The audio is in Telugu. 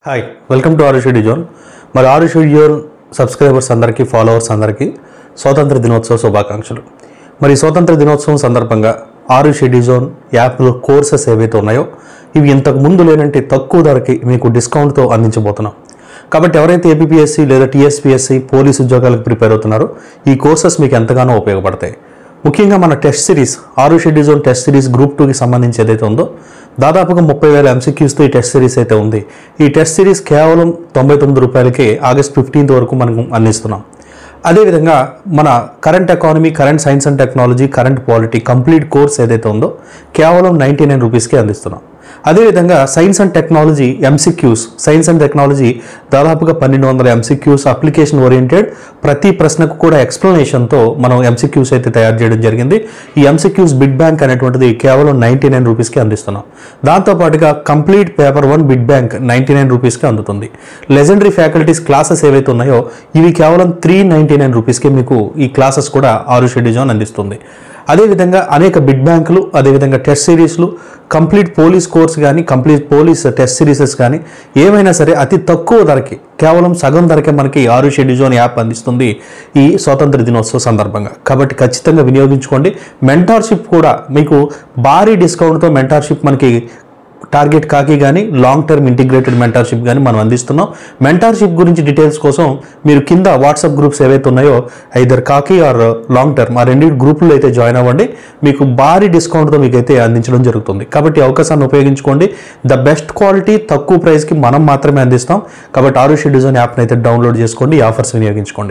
Hi welcome to Arushi disown. మరి ఆరుషి డిజోన్ సబ్స్క్రైబర్స్ అందరికీ ఫాలోవర్స్ అందరికీ స్వాతంత్ర దినోత్సవ శుభాకాంక్షలు. మరి స్వాతంత్ర దినోత్సవం సందర్భంగా ఆరుషి డిజోన్ యాప్లో కోర్సెస్ ఏవైతే ఉన్నాయో ఇవి ఇంతకు ముందు లేనంటే తక్కువ ధరకి మీకు డిస్కౌంట్తో అందించబోతున్నాం. కాబట్టి ఎవరైతే ఏపీఎస్సీ లేదా టీఎస్పీఎస్సీ పోలీస్ ఉద్యోగాలకు ప్రిపేర్ అవుతున్నారో ఈ కోర్సెస్ మీకు ఎంతగానో ఉపయోగపడతాయి. ముఖ్యంగా మన test series Arushi disown test series group 2కి సంబంధించి ఏదైతే ఉందో దాదాపుగా 30,000 MCQsతో ఈ టెస్ట్ సిరీస్ అయితే ఉంది. ఈ టెస్ట్ సిరీస్ కేవలం 99 రూపాయలకే ఆగస్ట్ 15th వరకు మనం అందిస్తున్నాం. అదేవిధంగా మన current economy, current science and technology, current polity complete course ఏదైతే ఉందో కేవలం 99 రూపీస్కే అందిస్తున్నాం. అదేవిధంగా science and technology MCQs, science and technology దాదాపుగా 1200 MCQs అప్లికేషన్ ఓరియంటెడ్, ప్రతి ప్రశ్నకు కూడా ఎక్స్ప్లెనేషన్తో మనం MCQs అయితే తయారు చేయడం జరిగింది. ఈ MCQs బిడ్ బ్యాంక్ అనేటువంటిది కేవలం 99 రూపీస్కి అందిస్తున్నాం. దాంతోపాటుగా కంప్లీట్ పేపర్ 1 బిడ్ బ్యాంక్ 99 రూపీస్కి అందుతుంది. లెజెండరీ ఫ్యాకల్టీస్ క్లాసెస్ ఏవైతే ఉన్నాయో ఇవి కేవలం 399 రూపీస్కి మీకు ఈ క్లాసెస్ కూడా ఆరుషి డిజోన్ అందిస్తుంది. అదేవిధంగా అనేక బిడ్ బ్యాంకులు, అదేవిధంగా టెస్ట్ సిరీస్లు, కంప్లీట్ పోలీస్ కోర్స్ కానీ, కంప్లీట్ పోలీస్ టెస్ట్ సిరీసెస్ కానీ ఏమైనా సరే అతి తక్కువ ధరకి కేవలం సగం ధరకే మనకి ఆరుషి డిజోన్ యాప్ అందిస్తుంది ఈ స్వాతంత్ర దినోత్సవ సందర్భంగా. కాబట్టి ఖచ్చితంగా వినియోగించుకోండి. మెంటార్షిప్ కూడా మీకు భారీ డిస్కౌంట్తో మెంటార్షిప్ మనకి టార్గెట్ కాకి కానీ లాంగ్ టర్మ్ ఇంటిగ్రేటెడ్ మెంటార్షిప్ కానీ మనం అందిస్తున్నాం. మెంటార్షిప్ గురించి డీటెయిల్స్ కోసం మీరు కింద వాట్సాప్ గ్రూప్స్ ఏవైతే ఉన్నాయో ఐదర్ కాకి ఆర్ లాంగ్ టర్మ్ ఆ రెండు గ్రూపుల్లో అయితే జాయిన్ అవ్వండి. మీకు భారీ డిస్కౌంట్తో మీకు అయితే అందించడం జరుగుతుంది. కాబట్టి అవకాశాన్ని ఉపయోగించుకోండి. ద బెస్ట్ క్వాలిటీ తక్కువ ప్రైస్కి మనం మాత్రమే అందిస్తాం. కాబట్టి ఆరుషి డిజోన్ యాప్ని అయితే డౌన్లోడ్ చేసుకోండి, ఈ ఆఫర్స్ వినియోగించుకోండి.